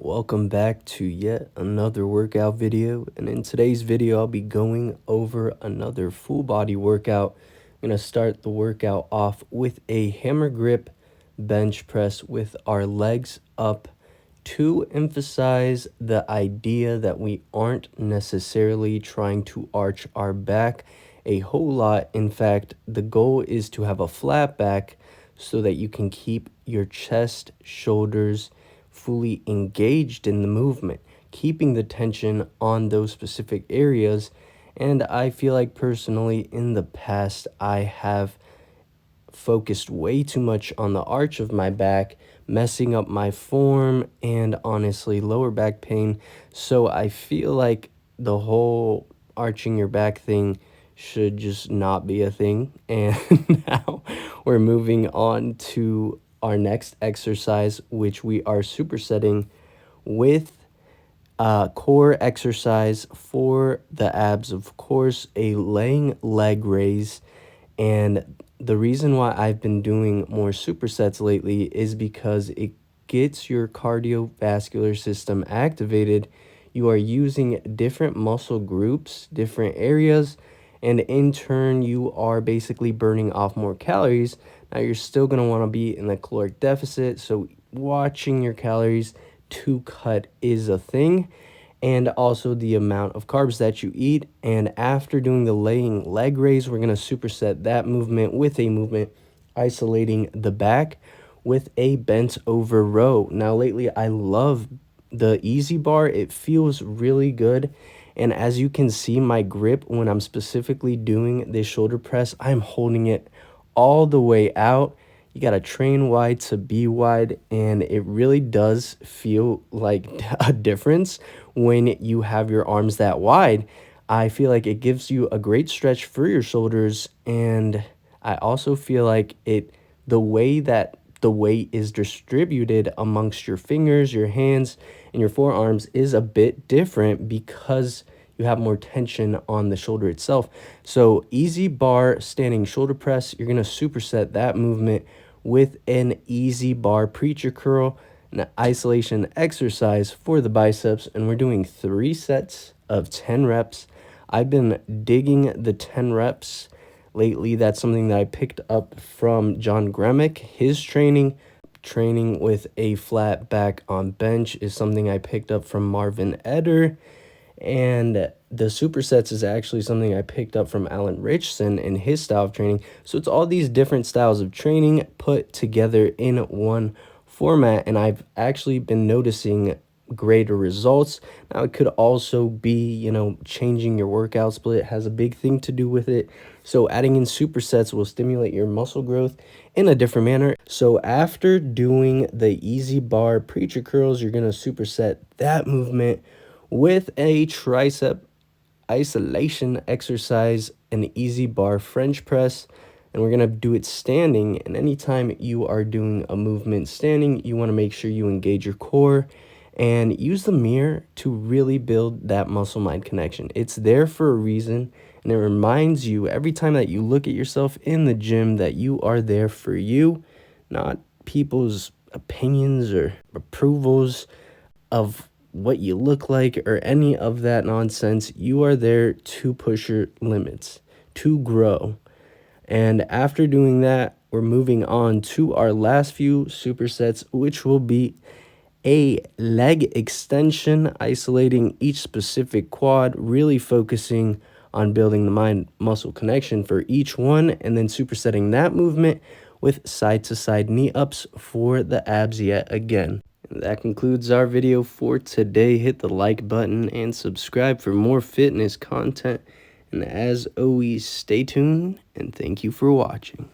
Welcome back to yet another workout video, and in today's video I'll be going over another full body workout. I'm going to start the workout off with a hammer grip bench press with our legs up to emphasize the idea that we aren't necessarily trying to arch our back a whole lot. In fact, the goal is to have a flat back so that you can keep your chest, shoulders fully engaged in the movement, keeping the tension on those specific areas. And I feel like personally in the past, I have focused way too much on the arch of my back, messing up my form and honestly lower back pain. So I feel like the whole arching your back thing should just not be a thing. And now we're moving on to our next exercise, which we are supersetting with core exercise for the abs, of course, a laying leg raise. And the reason why I've been doing more supersets lately is because it gets your cardiovascular system activated. You are using different muscle groups, different areas, and in turn, you are basically burning off more calories. Now, you're still going to want to be in the caloric deficit, so watching your calories to cut is a thing, and also the amount of carbs that you eat. And after doing the laying leg raise, we're going to superset that movement with a movement isolating the back with a bent over row. Now, lately, I love the easy bar. It feels really good. And as you can see, my grip when I'm specifically doing this shoulder press, I'm holding it all the way out. You got to train wide to be wide, and it really does feel like a difference when you have your arms that wide. I feel like it gives you a great stretch for your shoulders, and I also feel like the way that the weight is distributed amongst your fingers, your hands, and your forearms is a bit different because you have more tension on the shoulder itself. So easy bar standing shoulder press, you're going to superset that movement with an easy bar preacher curl, an isolation exercise for the biceps, and we're doing 3 sets of 10 reps. I've been digging the 10 reps lately. That's something that I picked up from John Gremick. His training with a flat back on bench is something I picked up from Marvin Eder. And the supersets is actually something I picked up from Alan Richardson and his style of training. So it's all these different styles of training put together in one format, and I've actually been noticing greater results. Now, it could also be, changing your workout split has a big thing to do with it. So adding in supersets will stimulate your muscle growth in a different manner. So after doing the easy bar preacher curls, you're going to superset that movement with a tricep isolation exercise, an easy bar French press, and we're going to do it standing. And anytime you are doing a movement standing, you want to make sure you engage your core and use the mirror to really build that muscle mind connection. It's there for a reason, and it reminds you every time that you look at yourself in the gym that you are there for you, not people's opinions or approvals of what you look like or any of that nonsense. You are there to push your limits, to grow. And after doing that, we're moving on to our last few supersets, which will be a leg extension, isolating each specific quad, really focusing on building the mind muscle connection for each one, and then supersetting that movement with side to side knee ups for the abs yet again. That concludes our video for today. Hit the like button and subscribe for more fitness content. And as always, stay tuned and thank you for watching.